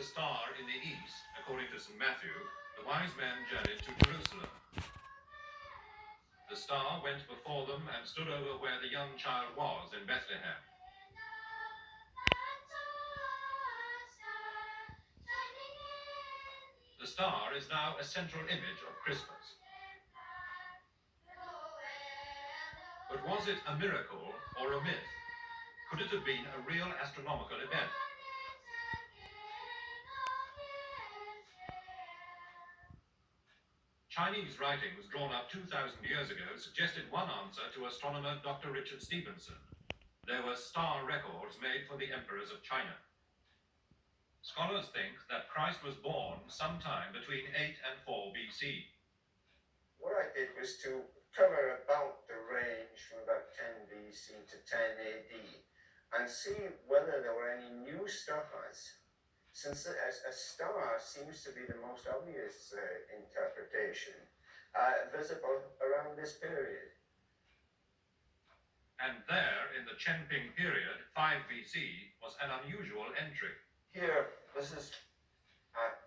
the star in the east, according to St. Matthew, the wise men journeyed to Jerusalem. The star went before them and stood over where the young child was in Bethlehem. The star is now a central image of Christmas. But was it a miracle or a myth? Could it have been a real astronomical event? Chinese writings drawn up 2,000 years ago suggested one answer to astronomer Dr. Richard Stephenson. There were star records made for the emperors of China. Scholars think that Christ was born sometime between 8 and 4 BC. What I did was to cover about the range from about 10 BC to 10 AD and see whether there were any new stars, since a star seems to be the most obvious interpretation, visible around this period. And there, in the Chenping period, 5 BC, was an unusual entry. Here, this is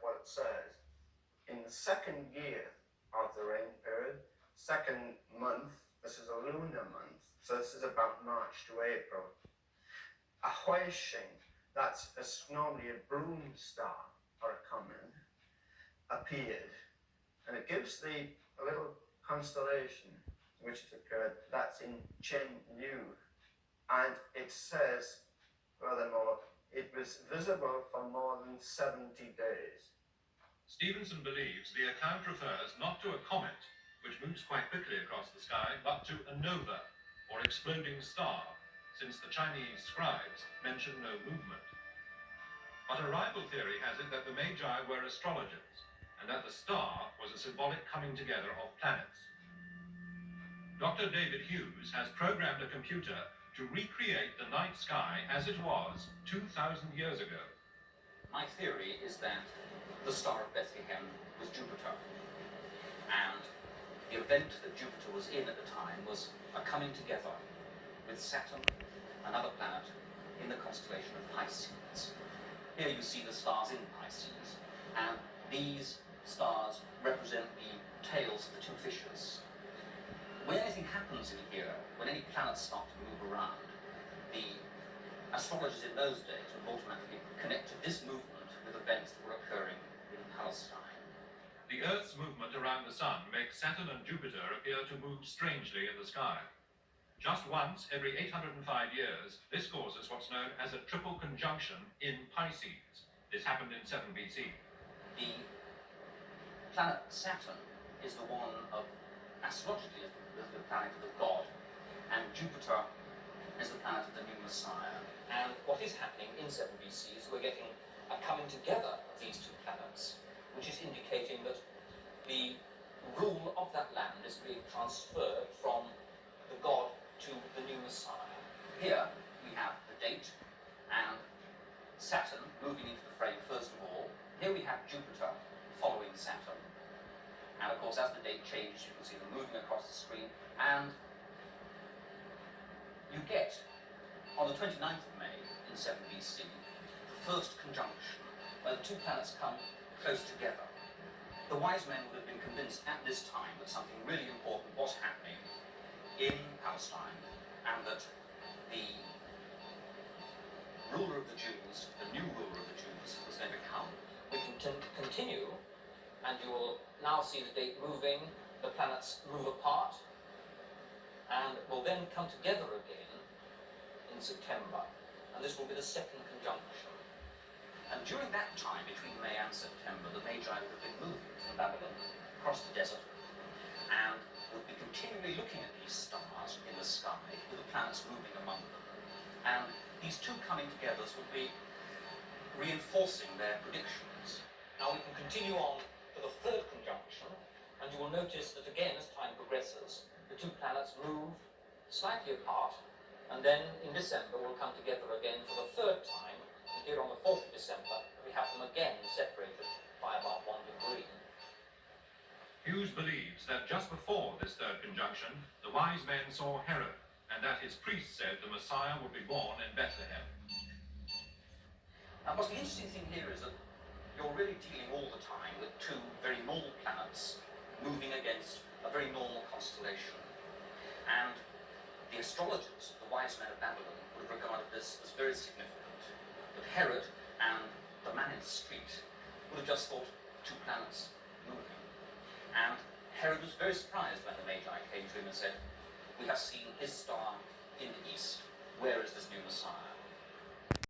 what it says. In the second year of the rain period, second month, this is a lunar month, so this is about March to April. A Huaixing, that's normally a broom star or a comet, appeared. And it gives a little constellation which has occurred. That's in Chen Yu. And it says, furthermore, it was visible for more than 70 days. Stevenson believes the account refers not to a comet, which moves quite quickly across the sky, but to a nova, or exploding star, since the Chinese scribes mention no movement. But a rival theory has it that the Magi were astrologers, and that the star was a symbolic coming together of planets. Dr. David Hughes has programmed a computer to recreate the night sky as it was 2,000 years ago. My theory is that the Star of Bethlehem was Jupiter, and the event that Jupiter was in at the time was a coming together with Saturn, another planet, in the constellation of Pisces. Here you see the stars in Pisces, and these stars represent the tails of the two fishes. When anything happens in here, when any planets start to move around, the astrologers in those days would automatically connect this movement with events that were occurring in Palestine. The Earth's movement around the Sun makes Saturn and Jupiter appear to move strangely in the sky. Just once every 805 years, this causes what's known as a triple conjunction in Pisces. This happened in 7 BC. The planet Saturn is the one of, astrologically, the planet of God, and Jupiter is the planet of the new Messiah. And what is happening in 7 BC is we're getting a coming together of these two planets, which is indicating that the rule of that land is being transferred from the God to the new Messiah. Here we have the date and Saturn moving into the frame first of all. Here we have Jupiter following Saturn. And of course, as the date changes, you can see them moving across the screen, and you get, on the 29th of May in 7 BC, the first conjunction, where the two planets come close together. The wise men would have been convinced at this time that something really important was happening in Palestine, and that the ruler of the Jews, the new ruler of the Jews, was going to come. We can continue, and you will now see the date moving, the planets move apart, and will then come together again in September, and this will be the second conjunction. And during that time, between May and September, the Magi would have been moving from Babylon across the desert, and would be continually looking at these stars in the sky, with the planets moving among them. And these two coming together would be reinforcing their predictions. Now we can continue on to the third conjunction, and you will notice that again, as time progresses, the two planets move slightly apart, and then in December will come together again for the third time, and here on the 4th of December, we have them again separated by about 1 degree. Hughes believes that just before this third conjunction, the wise men saw Herod, and that his priests said the Messiah would be born in Bethlehem. Now, what's the interesting thing here is that two very normal planets moving against a very normal constellation. And the astrologers, the wise men of Babylon, would have regarded this as very significant. But Herod and the man in the street would have just thought two planets moving. And Herod was very surprised when the Magi came to him and said, "We have seen his star in the east. Where is this new Messiah?"